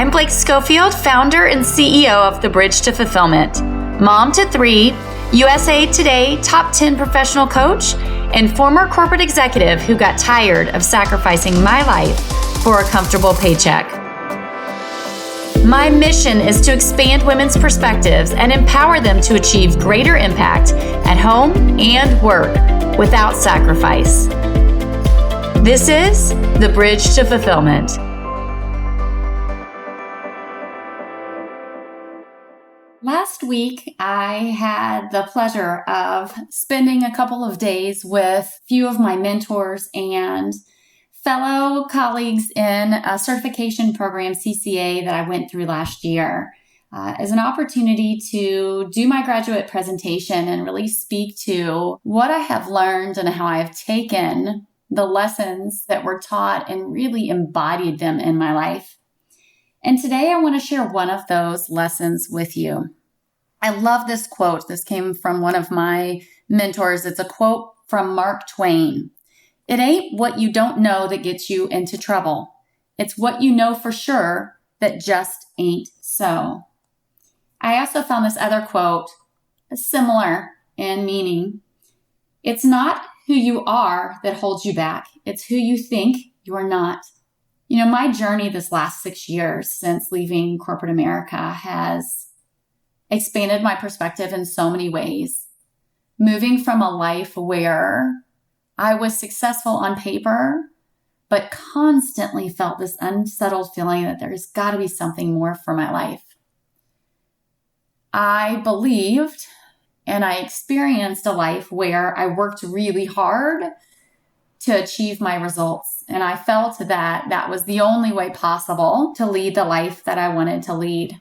I'm Blake Schofield, founder and CEO of The Bridge to Fulfillment, mom to 3, USA Today top 10 professional coach, and former corporate executive who got tired of sacrificing my life for a comfortable paycheck. My mission is to expand women's perspectives and empower them to achieve greater impact at home and work without sacrifice. This is The Bridge to Fulfillment. Last week, I had the pleasure of spending a couple of days with a few of my mentors and fellow colleagues in a certification program, CCA, that I went through last year as an opportunity to do my graduate presentation and really speak to what I have learned and how I have taken the lessons that were taught and really embodied them in my life. And today I want to share one of those lessons with you. I love this quote. This came from one of my mentors. It's a quote from Mark Twain. It ain't what you don't know that gets you into trouble. It's what you know for sure that just ain't so. I also found this other quote similar in meaning. It's not who you are that holds you back. It's who you think you're not. You know, my journey this last 6 years since leaving corporate America has expanded my perspective in so many ways. Moving from a life where I was successful on paper, but constantly felt this unsettled feeling that there's got to be something more for my life. I believed and I experienced a life where I worked really hard to achieve my results. And I felt that that was the only way possible to lead the life that I wanted to lead.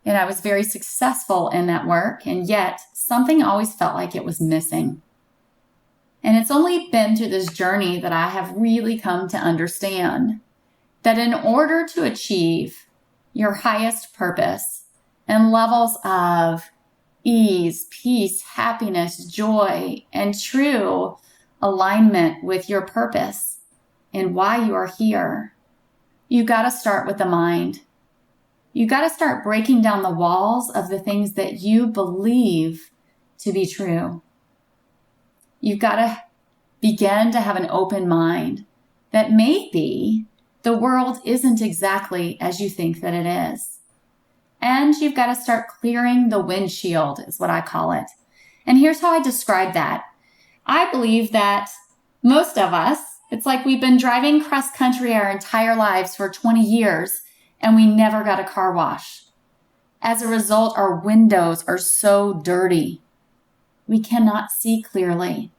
And I was very successful in that work. And yet something always felt like it was missing. And it's only been through this journey that I have really come to understand that in order to achieve your highest purpose and levels of ease, peace, happiness, joy, and true alignment with your purpose and why you are here, you got to start with the mind. You got to start breaking down the walls of the things that you believe to be true. You've got to begin to have an open mind that maybe the world isn't exactly as you think that it is. And you've got to start clearing the windshield, is what I call it. And here's how I describe that. I believe that most of us, it's like we've been driving cross country our entire lives for 20 years and we never got a car wash. As a result, our windows are so dirty. We cannot see clearly.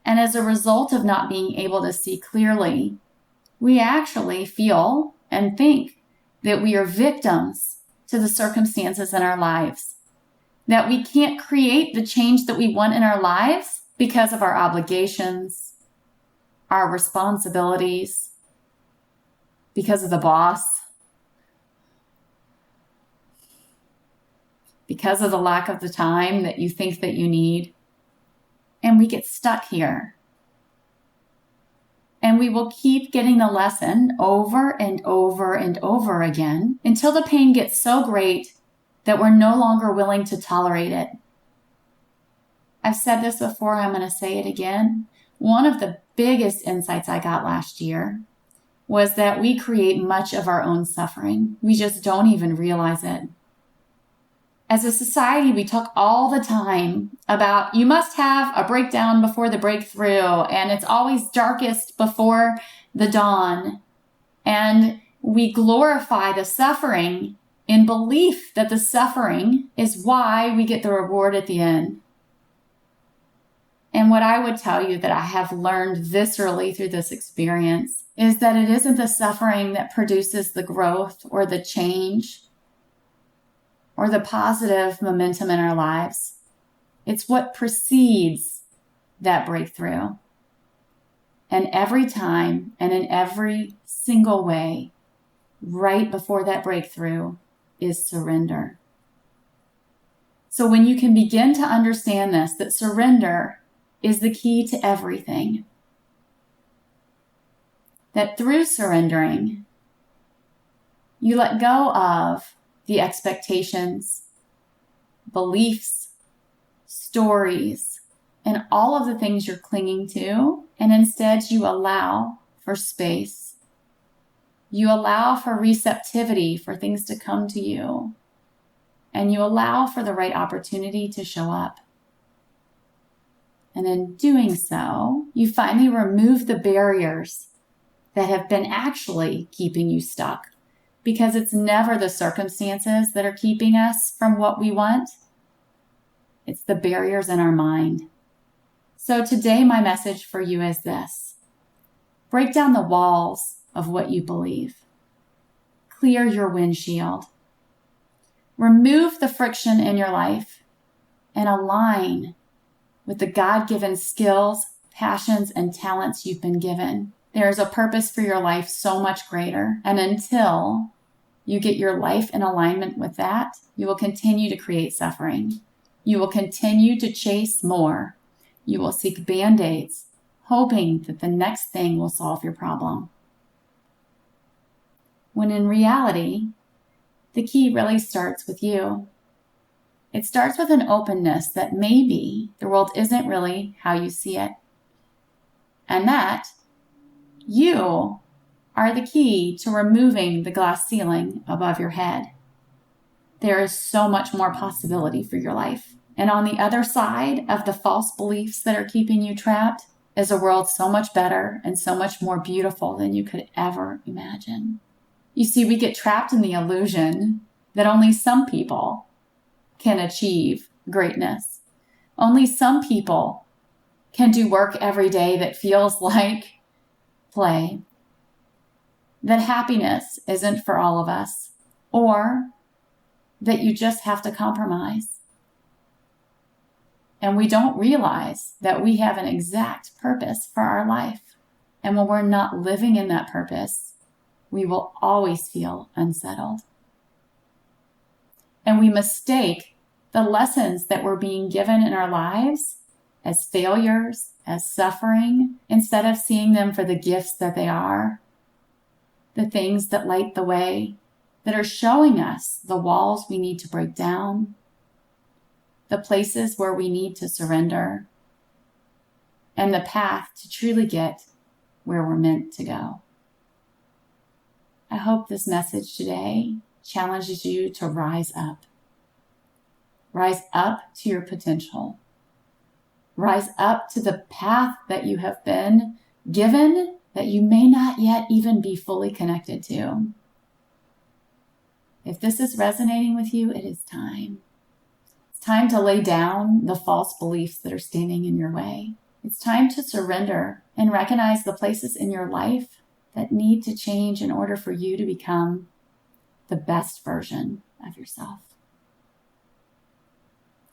And as a result of not being able to see clearly, we actually feel and think that we are victims to the circumstances in our lives, that we can't create the change that we want in our lives because of our obligations, our responsibilities, because of the boss, because of the lack of the time that you think that you need. And we get stuck here. And we will keep getting the lesson over and over and over again until the pain gets so great that we're no longer willing to tolerate it. I've said this before, I'm going to say it again. One of the biggest insights I got last year was that we create much of our own suffering. We just don't even realize it. As a society, we talk all the time about you must have a breakdown before the breakthrough, and it's always darkest before the dawn. And we glorify the suffering in belief that the suffering is why we get the reward at the end. And what I would tell you that I have learned viscerally through this experience is that it isn't the suffering that produces the growth or the change or the positive momentum in our lives. It's what precedes that breakthrough. And every time and in every single way, right before that breakthrough is surrender. So when you can begin to understand this, that surrender is the key to everything, that through surrendering, You let go of the expectations, beliefs, stories, and all of the things you're clinging to, and instead you allow for space. You allow for receptivity for things to come to you, and you allow for the right opportunity to show up. And in doing so, you finally remove the barriers that have been actually keeping you stuck, because it's never the circumstances that are keeping us from what we want. It's the barriers in our mind. So today, my message for you is this: break down the walls of what you believe. Clear your windshield. Remove the friction in your life and align with the God-given skills, passions, and talents you've been given. There is a purpose for your life so much greater. And until you get your life in alignment with that, you will continue to create suffering. You will continue to chase more. You will seek band-aids, hoping that the next thing will solve your problem. When in reality, the key really starts with you. It starts with an openness that maybe the world isn't really how you see it. And that you are the key to removing the glass ceiling above your head. There is so much more possibility for your life. And on the other side of the false beliefs that are keeping you trapped is a world so much better and so much more beautiful than you could ever imagine. You see, we get trapped in the illusion that only some people can achieve greatness. Only some people can do work every day that feels like play. That happiness isn't for all of us, or that you just have to compromise. And we don't realize that we have an exact purpose for our life. And when we're not living in that purpose, we will always feel unsettled. And we mistake the lessons that we're being given in our lives as failures, as suffering, instead of seeing them for the gifts that they are, the things that light the way, that are showing us the walls we need to break down, the places where we need to surrender, and the path to truly get where we're meant to go. I hope this message today challenges you to rise up. Rise up to your potential. Rise up to the path that you have been given that you may not yet even be fully connected to. If this is resonating with you, it is time. It's time to lay down the false beliefs that are standing in your way. It's time to surrender and recognize the places in your life that need to change in order for you to become the best version of yourself.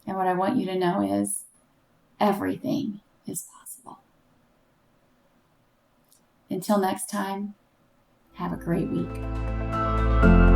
And what I want you to know is everything is possible. Until next time, have a great week.